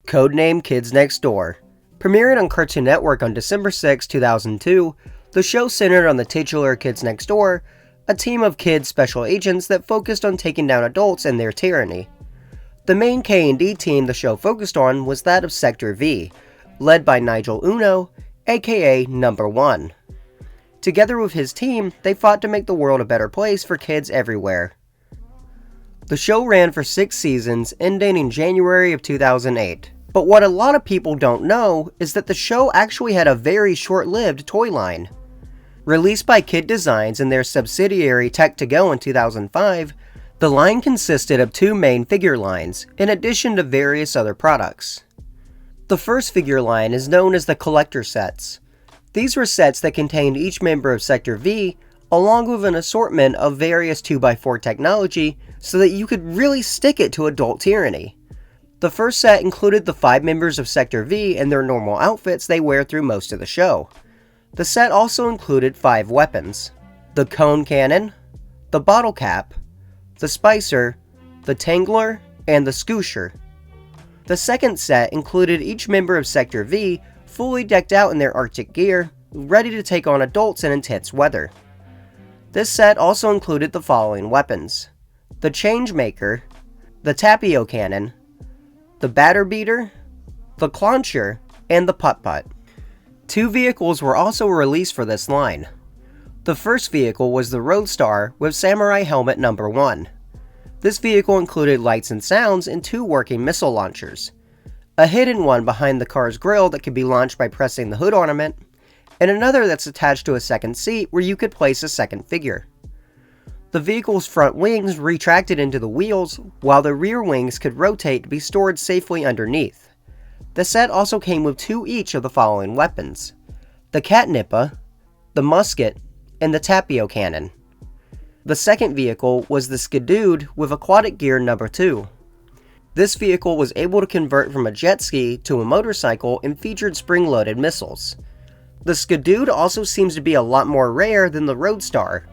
Codename Kids Next Door. Premiered on Cartoon Network on December 6, 2002, the show centered on the titular Kids Next Door, a team of kids special agents that focused on taking down adults and their tyranny. The main KND team the show focused on was that of Sector V, led by Nigel Uno, aka Number 1. Together with his team, they fought to make the world a better place for kids everywhere. The show ran for 6 seasons, ending in January of 2008. But what a lot of people don't know is that the show actually had a very short-lived toy line. Released by Kid Designs and their subsidiary Tech2Go in 2005, the line consisted of 2 main figure lines, in addition to various other products. The first figure line is known as the collector sets. These were sets that contained each member of Sector V, along with an assortment of various 2x4 technology, so that you could really stick it to adult tyranny. The first set included the 5 members of Sector V and their normal outfits they wear through most of the show. The set also included 5 weapons: the cone cannon, the bottle cap, the spicer, the tangler, and the scoosher. The second set included each member of Sector V fully decked out in their Arctic gear, ready to take on adults in intense weather. This set also included the following weapons: the Changemaker, the Tapio Cannon, the Batter Beater, the Clauncher, and the Putt-Putt. 2 vehicles were also released for this line. The first vehicle was the Roadstar with Samurai Helmet Number 1. This vehicle included lights and sounds and 2 working missile launchers. A hidden one behind the car's grille that could be launched by pressing the hood ornament, and another that's attached to a second seat where you could place a second figure. The vehicle's front wings retracted into the wheels, while the rear wings could rotate to be stored safely underneath. The set also came with 2 each of the following weapons: the Catnippa, the musket, and the Tapio cannon. The second vehicle was the Skidood with aquatic gear number 2. This vehicle was able to convert from a jet ski to a motorcycle and featured spring-loaded missiles. The Skidood also seems to be a lot more rare than the Roadstar.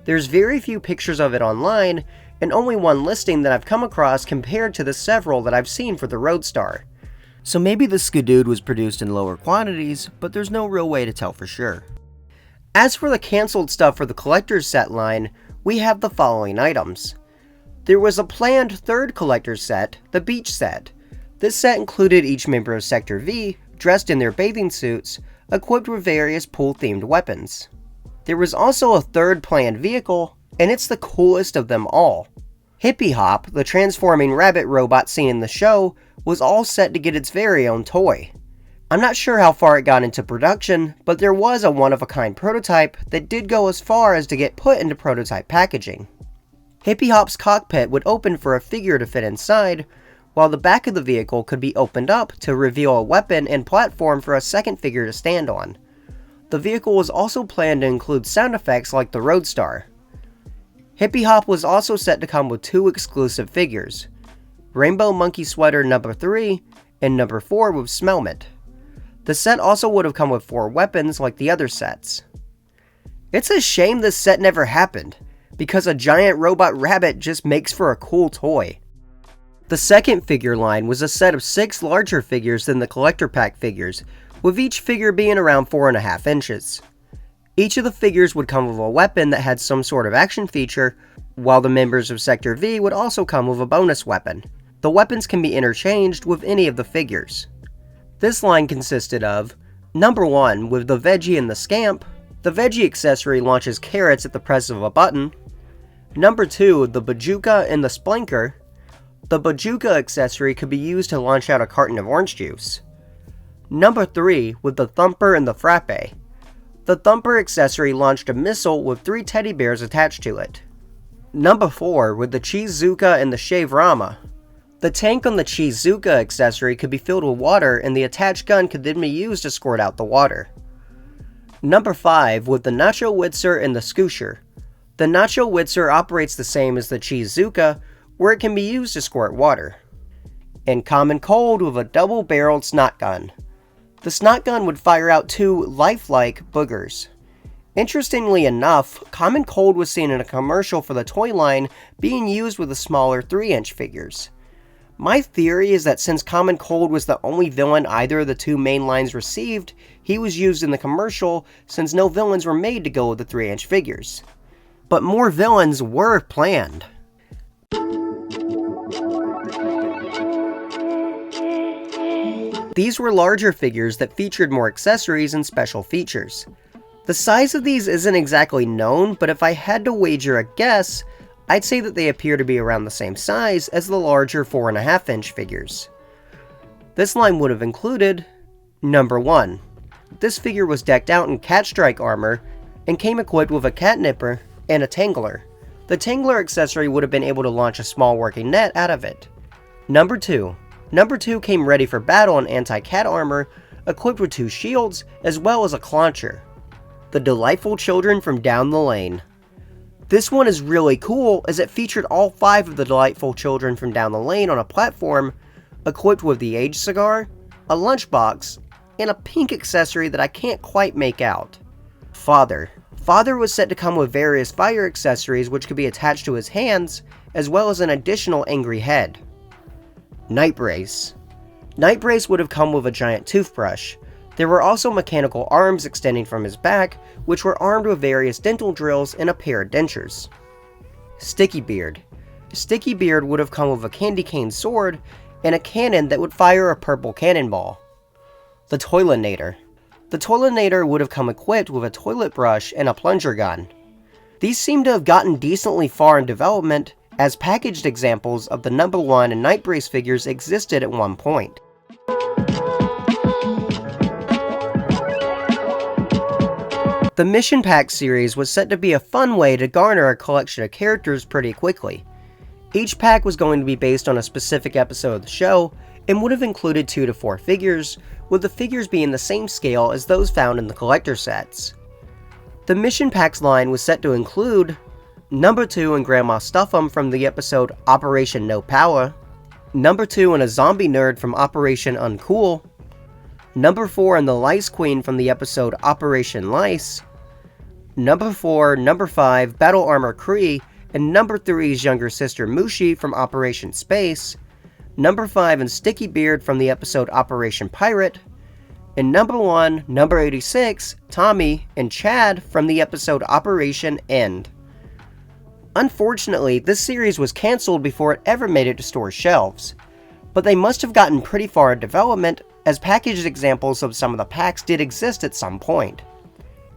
There's very few pictures of it online, and only one listing that I've come across compared to the several that I've seen for the Roadstar. So maybe the Skidood was produced in lower quantities, but there's no real way to tell for sure. As for the cancelled stuff for the collector's set line, we have the following items. There was a planned 3rd collector's set, the Beach Set. This set included each member of Sector V, dressed in their bathing suits, equipped with various pool-themed weapons. There was also a 3rd planned vehicle, and it's the coolest of them all. Hippie Hop, the transforming rabbit robot seen in the show, was all set to get its very own toy. I'm not sure how far it got into production, but there was a one-of-a-kind prototype that did go as far as to get put into prototype packaging. Hippie Hop's cockpit would open for a figure to fit inside, while the back of the vehicle could be opened up to reveal a weapon and platform for a second figure to stand on. The vehicle was also planned to include sound effects like the Roadstar. Hippie Hop was also set to come with 2 exclusive figures: Rainbow Monkey Sweater number 3 and number 4 with Smellment. The set also would have come with 4 weapons like the other sets. It's a shame this set never happened, because a giant robot rabbit just makes for a cool toy. The second figure line was a set of 6 larger figures than the collector pack figures, with each figure being around 4.5 inches. Each of the figures would come with a weapon that had some sort of action feature, while the members of Sector V would also come with a bonus weapon. The weapons can be interchanged with any of the figures. This line consisted of number 1 with the Veggie and the Scamp. The Veggie accessory launches carrots at the press of a button. Number 2, the Bajuka and the Splinker. The Bajuka accessory could be used to launch out a carton of orange juice. Number 3, with the Thumper and the Frappe. The Thumper accessory launched a missile with 3 teddy bears attached to it. Number 4, with the Cheezuka and the Shave Rama. The tank on the Cheezuka accessory could be filled with water, and the attached gun could then be used to squirt out the water. Number 5, with the Nacho Witzer and the Scoosher. The Nacho Witzer operates the same as the Cheezuka, where it can be used to squirt water. And Common Cold with a double-barreled snot gun. The snot gun would fire out 2 lifelike boogers. Interestingly enough, Common Cold was seen in a commercial for the Toyline being used with the smaller 3-inch figures. My theory is that since Common Cold was the only villain either of the two main lines received, he was used in the commercial since no villains were made to go with the 3-inch figures. But more villains were planned. These were larger figures that featured more accessories and special features. The size of these isn't exactly known, but if I had to wager a guess, I'd say that they appear to be around the same size as the larger 4.5-inch figures. This line would have included number 1. This figure was decked out in Catstrike armor and came equipped with a catnipper and a tangler. The tangler accessory would have been able to launch a small working net out of it. Number 2. Number 2 came ready for battle in anti-cat armor, equipped with 2 shields, as well as a clauncher. The Delightful Children from Down the Lane. This one is really cool as it featured all 5 of the Delightful Children from Down the Lane on a platform, equipped with the Age Cigar, a lunchbox, and a pink accessory that I can't quite make out. Father. Father was set to come with various fire accessories which could be attached to his hands, as well as an additional angry head. Nightbrace. Nightbrace would have come with a giant toothbrush. There were also mechanical arms extending from his back, which were armed with various dental drills and a pair of dentures. Sticky Beard. Sticky Beard would have come with a candy cane sword and a cannon that would fire a purple cannonball. The Toylinator. The Toylinator would have come equipped with a toilet brush and a plunger gun. These seem to have gotten decently far in development, as packaged examples of the number 1 and Nightbrace figures existed at one point. The Mission Pack series was set to be a fun way to garner a collection of characters pretty quickly. Each pack was going to be based on a specific episode of the show, and would have included 2 to 4 figures, with the figures being the same scale as those found in the collector sets. The Mission Packs line was set to include number 2 and Grandma Stuff'em from the episode Operation No Power, number 2 and a zombie nerd from Operation Uncool, number 4 and the Lice Queen from the episode Operation Lice, number 4, number 5 Battle Armor Kree, and number 3's younger sister Mushi from Operation Space, number 5 and Sticky Beard from the episode Operation Pirate, and number 1, number 86, Tommy, and Chad from the episode Operation End. Unfortunately, this series was cancelled before it ever made it to store shelves, but they must have gotten pretty far in development, as packaged examples of some of the packs did exist at some point.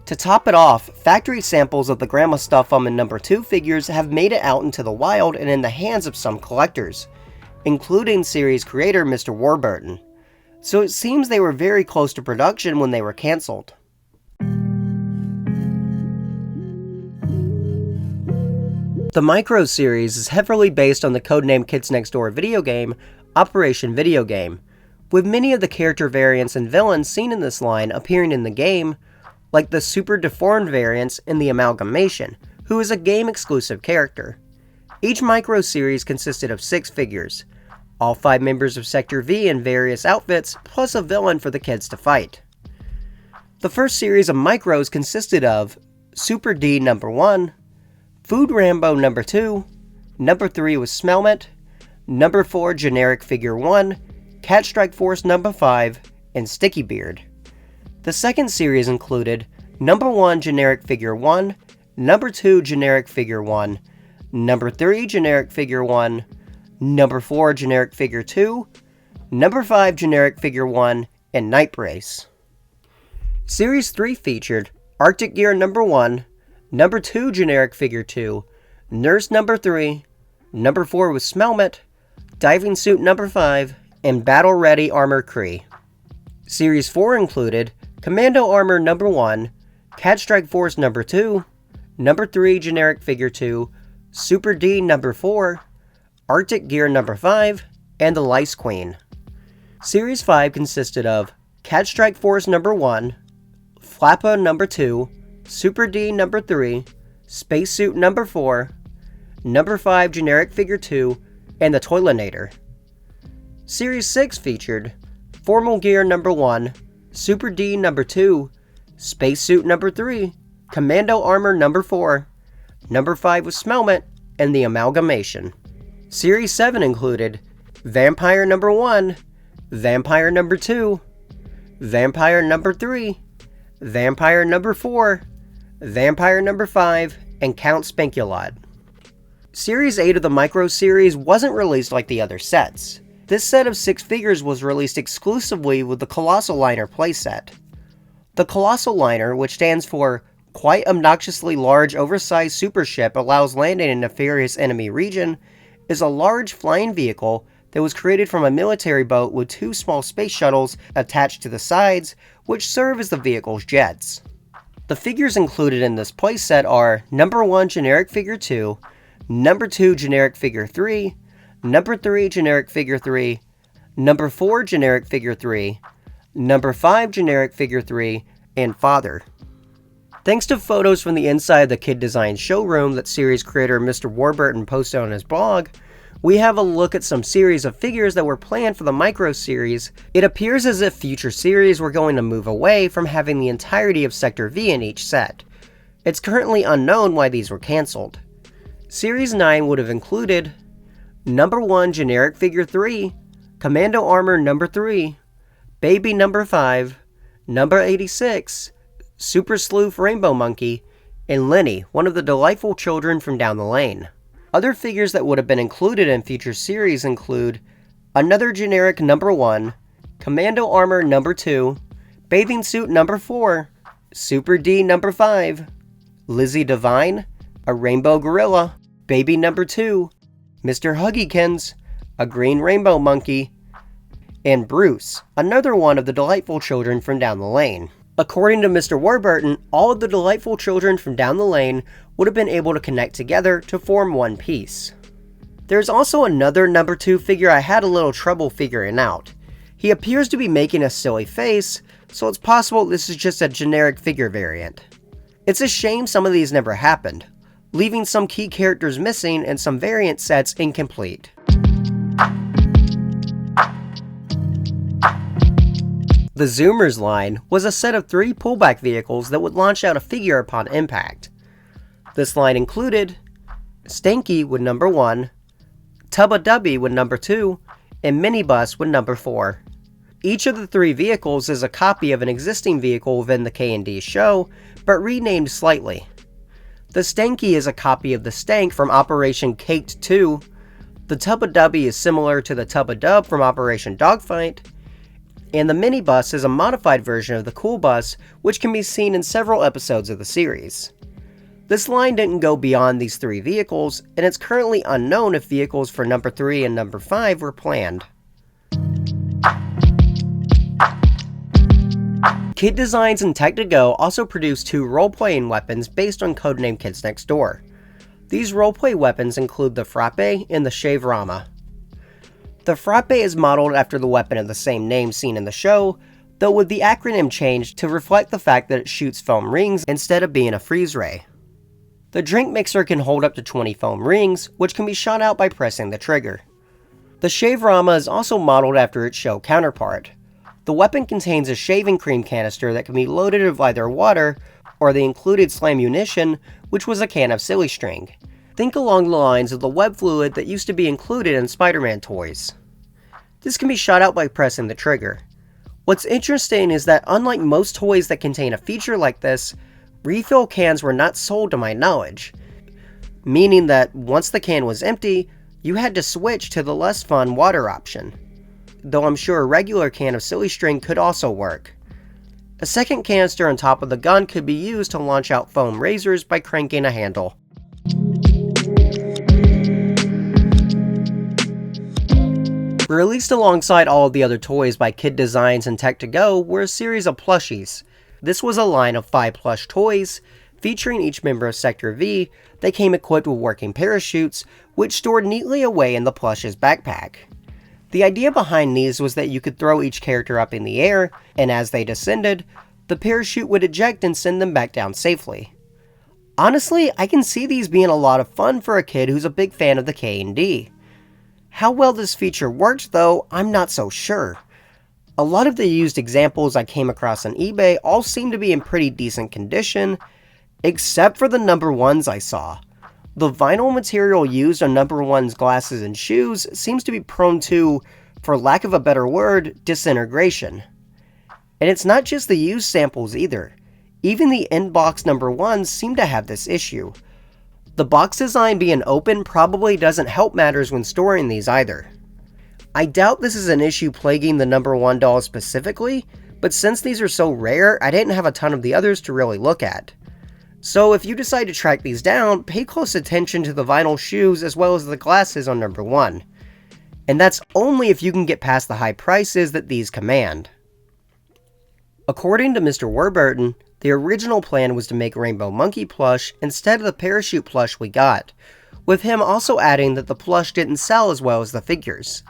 To top it off, factory samples of the Grandma Stuff'em and number 2 figures have made it out into the wild and in the hands of some collectors, including series creator Mr. Warburton, so it seems they were very close to production when they were cancelled. The Micro series is heavily based on the Codename Kids Next Door video game, Operation Video Game, with many of the character variants and villains seen in this line appearing in the game, like the super deformed variants in the Amalgamation, who is a game-exclusive character. Each Micro series consisted of 6 figures, all 5 members of Sector V in various outfits, plus a villain for the kids to fight. The first series of Micros consisted of Super D number 1, Food Rambo number 2, number 3 was Smelmet, number 4 Generic Figure 1, Catstrike Force number 5, and Sticky Beard. The second series included number 1 Generic Figure 1, number 2 Generic Figure 1, number 3 Generic Figure 1, number 4 Generic Figure 2, number 5 Generic Figure 1, and Nightbrace. Series 3 featured Arctic Gear number 1, number 2 Generic Figure 2, Nurse number 3, number 4 was Smelmet, Diving Suit number 5, and Battle Ready Armor Kree. Series 4 included Commando Armor number 1, Catstrike Force number 2, number 3 Generic Figure 2, Super D number 4, Arctic Gear number 5, and the Lice Queen. Series 5 consisted of Catstrike Force number 1, Flappa number 2, Super D number 3, Spacesuit number 4, number 5 Generic Figure 2, and the Toylinator. Series 6 featured Formal Gear number 1, Super D number 2, Spacesuit number 3, Commando Armor number 4, number 5 was Smelmet, and the Amalgamation. Series 7 included Vampire number 1, Vampire number 2, Vampire number 3, Vampire number 4, Vampire number 5, and Count Spankulot. Series 8 of the Micro series wasn't released like the other sets. This set of 6 figures was released exclusively with the Colossal Liner playset. The Colossal Liner, which stands for Quite Obnoxiously Large Oversized Super Ship Allows Landing in Nefarious Enemy Region, is a large flying vehicle that was created from a military boat with 2 small space shuttles attached to the sides, which serve as the vehicle's jets. The figures included in this playset are number 1 Generic Figure 2, number 2 Generic Figure 3, number 3 Generic Figure 3, number 4 Generic Figure 3, number 5 Generic Figure 3, and Father. Thanks to photos from the inside of the Kid Design showroom that series creator Mr. Warburton posted on his blog, we have a look at some series of figures that were planned for the Micro series. It appears as if future series were going to move away from having the entirety of Sector V in each set. It's currently unknown why these were cancelled. Series 9 would have included number 1 Generic Figure 3, Commando Armor number 3, Baby number 5, number 86, Super Sleuth Rainbow Monkey, and Lenny, one of the delightful children from down the lane. Other figures that would have been included in future series include another generic number 1, Commando Armor number 2, Bathing Suit number 4, Super D number 5, Lizzie Divine, a Rainbow Gorilla, Baby number 2, Mr. Huggykins, a Green Rainbow Monkey, and Bruce, another one of the delightful children from down the lane. According to Mr. Warburton, all of the delightful children from down the lane would have been able to connect together to form one piece. There's also another number 2 figure I had a little trouble figuring out. He appears to be making a silly face, so it's possible this is just a generic figure variant. It's a shame some of these never happened, leaving some key characters missing and some variant sets incomplete. The Zoomers line was a set of 3 pullback vehicles that would launch out a figure upon impact. This line included Stanky with number 1, Tubba Dubby with number 2, and Minibus with number 4. Each of the 3 vehicles is a copy of an existing vehicle within the KND show, but renamed slightly. The Stanky is a copy of the Stank from Operation Caked 2, the Tubba Dubby is similar to the Tubba Dub from Operation Dogfight, and the Minibus is a modified version of the Cool Bus, which can be seen in several episodes of the series. This line didn't go beyond these 3 vehicles, and it's currently unknown if vehicles for number 3 and number 5 were planned. Kid Designs and Tech2Go also produced 2 role-playing weapons based on Codename Kids Next Door. These role-play weapons include the Frappe and the Shave Rama. The Frappe is modeled after the weapon of the same name seen in the show, though with the acronym changed to reflect the fact that it shoots foam rings instead of being a freeze ray. The drink mixer can hold up to 20 foam rings, which can be shot out by pressing the trigger. The Shave Rama is also modeled after its show counterpart. The weapon contains a shaving cream canister that can be loaded with either water or the included slamunition, which was a can of silly string. Think along the lines of the web fluid that used to be included in Spider-Man toys. This can be shot out by pressing the trigger. What's interesting is that unlike most toys that contain a feature like this, refill cans were not sold to my knowledge, meaning that once the can was empty, you had to switch to the less fun water option, though I'm sure a regular can of silly string could also work. A second canister on top of the gun could be used to launch out foam razors by cranking a handle. Released alongside all of the other toys by Kid Designs and Tech2Go were a series of plushies. This was a line of 5 plush toys, featuring each member of Sector V. They came equipped with working parachutes, which stored neatly away in the plush's backpack. The idea behind these was that you could throw each character up in the air, and as they descended, the parachute would eject and send them back down safely. Honestly, I can see these being a lot of fun for a kid who's a big fan of the KND. How well this feature worked, though, I'm not so sure. A lot of the used examples I came across on eBay all seem to be in pretty decent condition, except for the number 1s I saw. The vinyl material used on number 1's glasses and shoes seems to be prone to, for lack of a better word, disintegration. And it's not just the used samples either. Even the in-box number 1s seem to have this issue. The box design being open probably doesn't help matters when storing these either. I doubt this is an issue plaguing the number 1 dolls specifically, but since these are so rare, I didn't have a ton of the others to really look at. So if you decide to track these down, pay close attention to the vinyl shoes as well as the glasses on number 1. And that's only if you can get past the high prices that these command. According to Mr. Warburton, the original plan was to make Rainbow Monkey plush instead of the parachute plush we got, with him also adding that the plush didn't sell as well as the figures.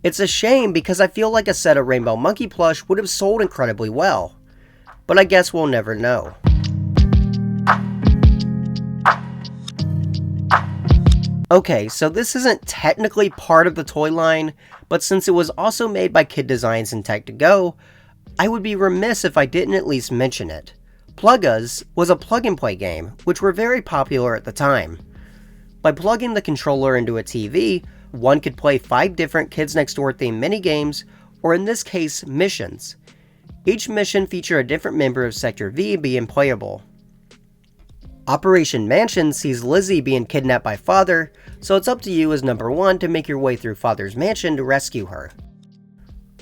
It's a shame because I feel like a set of Rainbow Monkey plush would have sold incredibly well, but I guess we'll never know. Okay, so this isn't technically part of the toy line, but since it was also made by Kid Designs and Tech2Go, I would be remiss if I didn't at least mention it. Plug-Us was a plug-and-play game, which were very popular at the time. By plugging the controller into a TV, one could play 5 different Kids Next Door themed minigames, or in this case, missions. Each mission featured a different member of Sector V being playable. Operation Mansion sees Lizzie being kidnapped by Father, so it's up to you as number 1 to make your way through Father's mansion to rescue her.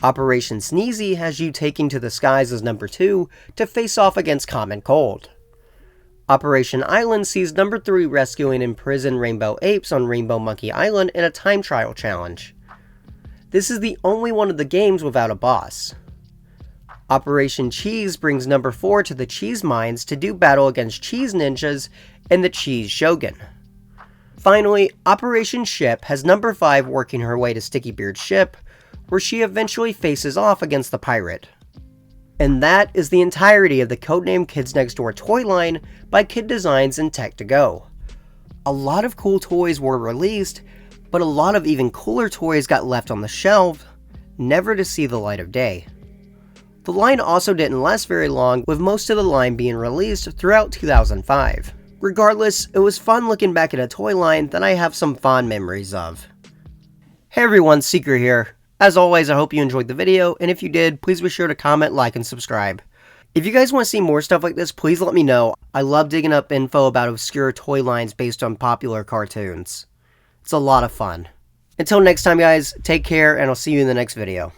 Operation Sneezy has you taking to the skies as number 2 to face off against Common Cold. Operation Island sees number 3 rescuing imprisoned rainbow apes on Rainbow Monkey Island in a time trial challenge. This is the only one of the games without a boss. Operation Cheese brings number 4 to the Cheese Mines to do battle against Cheese Ninjas and the Cheese Shogun. Finally, Operation Ship has number 5 working her way to Sticky Beard's ship, where she eventually faces off against the pirate. And that is the entirety of the Codename Kids Next Door toy line by Kid Designs and Tech2Go. A lot of cool toys were released, but a lot of even cooler toys got left on the shelf, never to see the light of day. The line also didn't last very long, with most of the line being released throughout 2005. Regardless, it was fun looking back at a toy line that I have some fond memories of. Hey everyone, Seeker here. As always, I hope you enjoyed the video, and if you did, please be sure to comment, like, and subscribe. If you guys want to see more stuff like this, please let me know. I love digging up info about obscure toy lines based on popular cartoons. It's a lot of fun. Until next time guys, take care, and I'll see you in the next video.